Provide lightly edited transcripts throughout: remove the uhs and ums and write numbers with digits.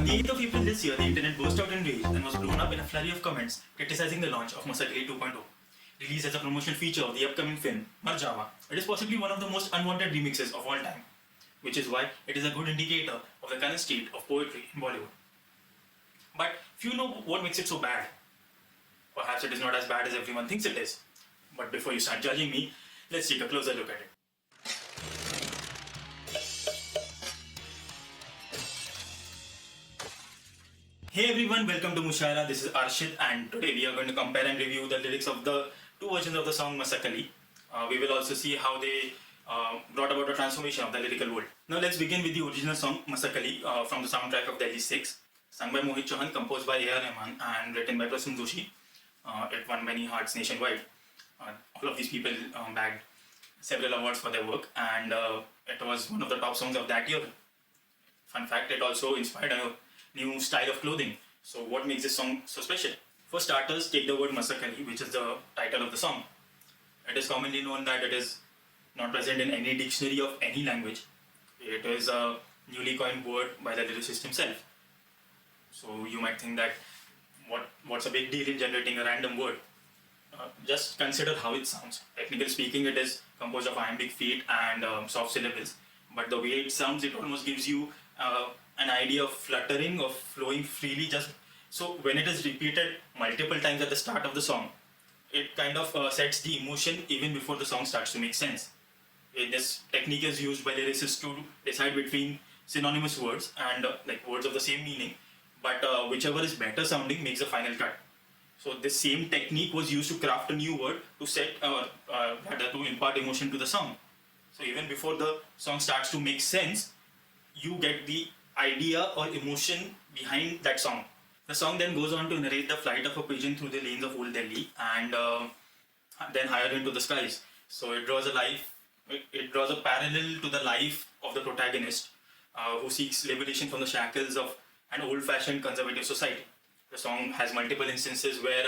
On the 8th of April this year, the internet burst out in rage and was blown up in a flurry of comments criticizing the launch of Masakali 2.0. Released as a promotional feature of the upcoming film, Marjava, it is possibly one of the most unwanted remixes of all time, which is why it is a good indicator of the current state of poetry in Bollywood. But few know what makes it so bad. Perhaps it is not as bad as everyone thinks it is. But before you start judging me, let's take a closer look at it. Hey everyone, welcome to Mushaira. This is Arshid, and today we are going to compare and review the lyrics of the two versions of the song Masakali. We will also see how they brought about a transformation of the lyrical world. Now let's begin with the original song Masakali from the soundtrack of Delhi 6, sung by Mohit Chauhan, composed by A.R. Rahman and written by Prasun Joshi. It won many hearts nationwide. All of these people bagged several awards for their work, and it was one of the top songs of that year. Fun fact, it also inspired a new style of clothing. So what makes this song so special? For starters, take the word Masakali, which is the title of the song. It is commonly known that it is not present in any dictionary of any language. It is a newly coined word by the lyricist himself. So you might think that what's a big deal in generating a random word? Just consider how it sounds. Technically speaking, it is composed of iambic feet and soft syllables. But the way it sounds, it almost gives you an idea of fluttering, of flowing freely. Just so when it is repeated multiple times at the start of the song, it kind of sets the emotion even before the song starts to make sense. This technique is used by lyricists to decide between synonymous words and like words of the same meaning, but whichever is better sounding makes the final cut. So this same technique was used to craft a new word to set to impart emotion to the song. So even before the song starts to make sense, you get the idea or emotion behind that song. The song then goes on to narrate the flight of a pigeon through the lanes of Old Delhi and then higher into the skies. So it draws a parallel to the life of the protagonist who seeks liberation from the shackles of an old-fashioned conservative society. The song has multiple instances where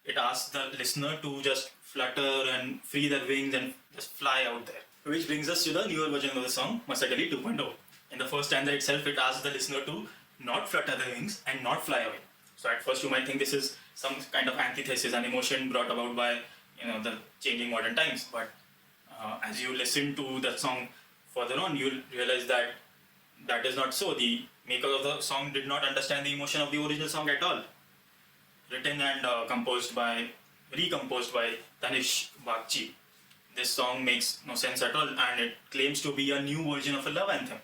it asks the listener to just flutter and free their wings and just fly out there. Which brings us to the newer version of the song, Masakali 2.0. In the first stanza itself, it asks the listener to not flutter their wings and not fly away. So at first you might think this is some kind of antithesis, an emotion brought about by the changing modern times. But as you listen to the song further on, you'll realize that that is not so. The maker of the song did not understand the emotion of the original song at all. Written and recomposed by Tanish Bagchi. This song makes no sense at all, and it claims to be a new version of a love anthem.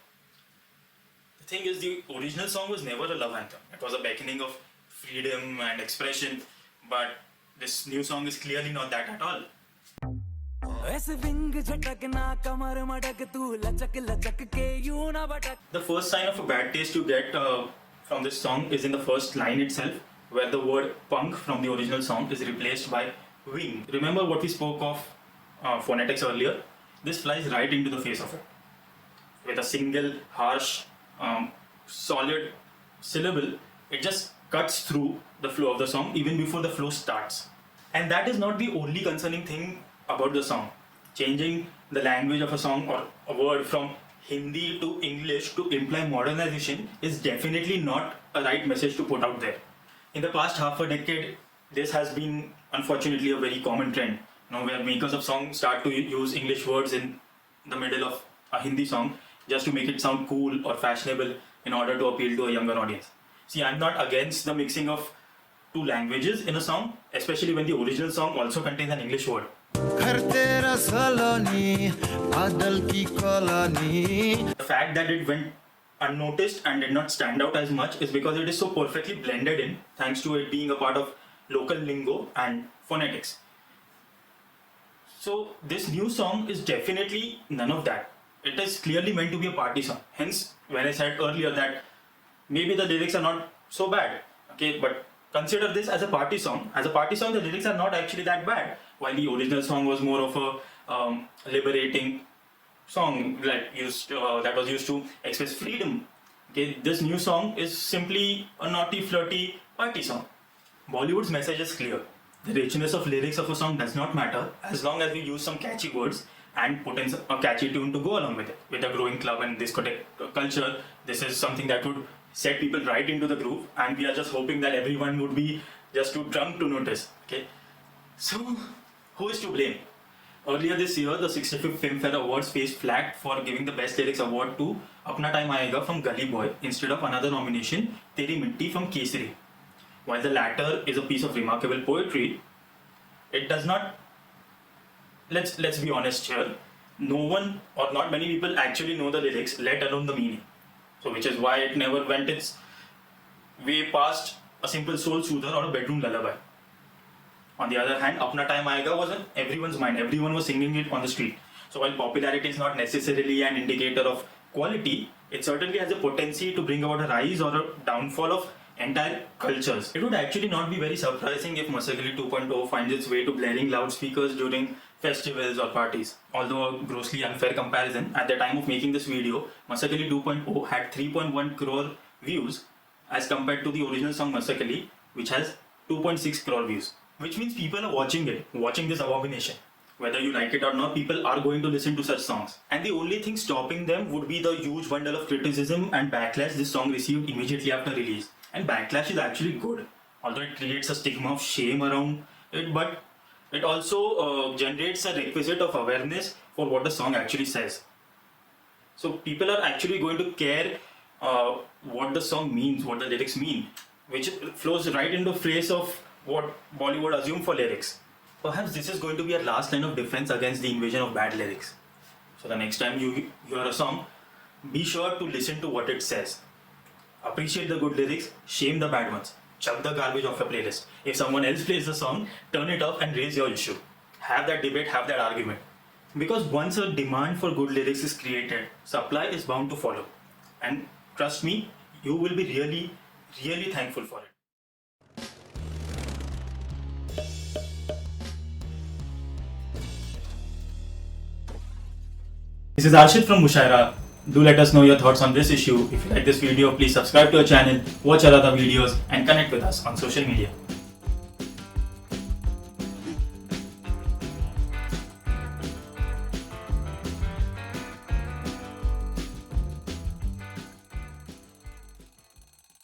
The thing is, the original song was never a love anthem. It was a beckoning of freedom and expression, but this new song is clearly not that at all. The first sign of a bad taste you get from this song is in the first line itself, where the word punk from the original song is replaced by wing. Remember what we spoke of phonetics earlier? This flies right into the face of it. With a single, harsh, solid syllable, it just cuts through the flow of the song even before the flow starts. And that is not the only concerning thing about the song. Changing the language of a song or a word from Hindi to English to imply modernization is definitely not a right message to put out there. In the past half a decade, this has been unfortunately a very common trend. Where makers of songs start to use English words in the middle of a Hindi song just to make it sound cool or fashionable in order to appeal to a younger audience. See, I'm not against the mixing of two languages in a song, especially when the original song also contains an English word. The fact that it went unnoticed and did not stand out as much is because it is so perfectly blended in, thanks to it being a part of local lingo and phonetics. So this new song is definitely none of that. It is clearly meant to be a party song. Hence, when I said earlier that maybe the lyrics are not so bad, okay, but consider this as a party song. As a party song, the lyrics are not actually that bad. While the original song was more of a liberating song that was used to express freedom. Okay, this new song is simply a naughty, flirty party song. Bollywood's message is clear. The richness of lyrics of a song does not matter as long as we use some catchy words and put in a catchy tune to go along with it. With a growing club and discotheque culture, this is something that would set people right into the groove, and we are just hoping that everyone would be just too drunk to notice. Okay, so who is to blame? Earlier this year, the 65th Filmfare Awards faced flack for giving the Best Lyrics Award to Apna Time Aayega from Gully Boy instead of another nomination, Teri Mitti from Kesari. While the latter is a piece of remarkable poetry, it does not. Let's be honest here. No one or not many people actually know the lyrics, let alone the meaning. So, which is why it never went its way past a simple soul soother or a bedroom lullaby. On the other hand, Apna Time Aayega was on everyone's mind. Everyone was singing it on the street. So while popularity is not necessarily an indicator of quality, it certainly has a potency to bring about a rise or a downfall of entire cultures. It would actually not be very surprising if Masakali 2.0 finds its way to blaring loudspeakers during festivals or parties. Although a grossly unfair comparison, at the time of making this video, Masakali 2.0 had 3.1 crore views as compared to the original song Masakali, which has 2.6 crore views. Which means people are watching this abomination. Whether you like it or not, people are going to listen to such songs. And the only thing stopping them would be the huge bundle of criticism and backlash this song received immediately after release. And backlash is actually good, although it creates a stigma of shame around it, but it also generates a requisite of awareness for what the song actually says. So people are actually going to care what the song means, what the lyrics mean, which flows right into the phrase of what Bollywood assumed for lyrics. Perhaps this is going to be our last line of defense against the invasion of bad lyrics. So the next time you hear a song, be sure to listen to what it says. Appreciate the good lyrics, shame the bad ones. Chuck the garbage off your playlist. If someone else plays the song, turn it off and raise your issue. Have that debate, have that argument. Because once a demand for good lyrics is created, supply is bound to follow. And trust me, you will be really, really thankful for it. This is Arshit from Mushaira. Do let us know your thoughts on this issue. If you like this video, please subscribe to our channel, watch our other videos and connect with us on social media.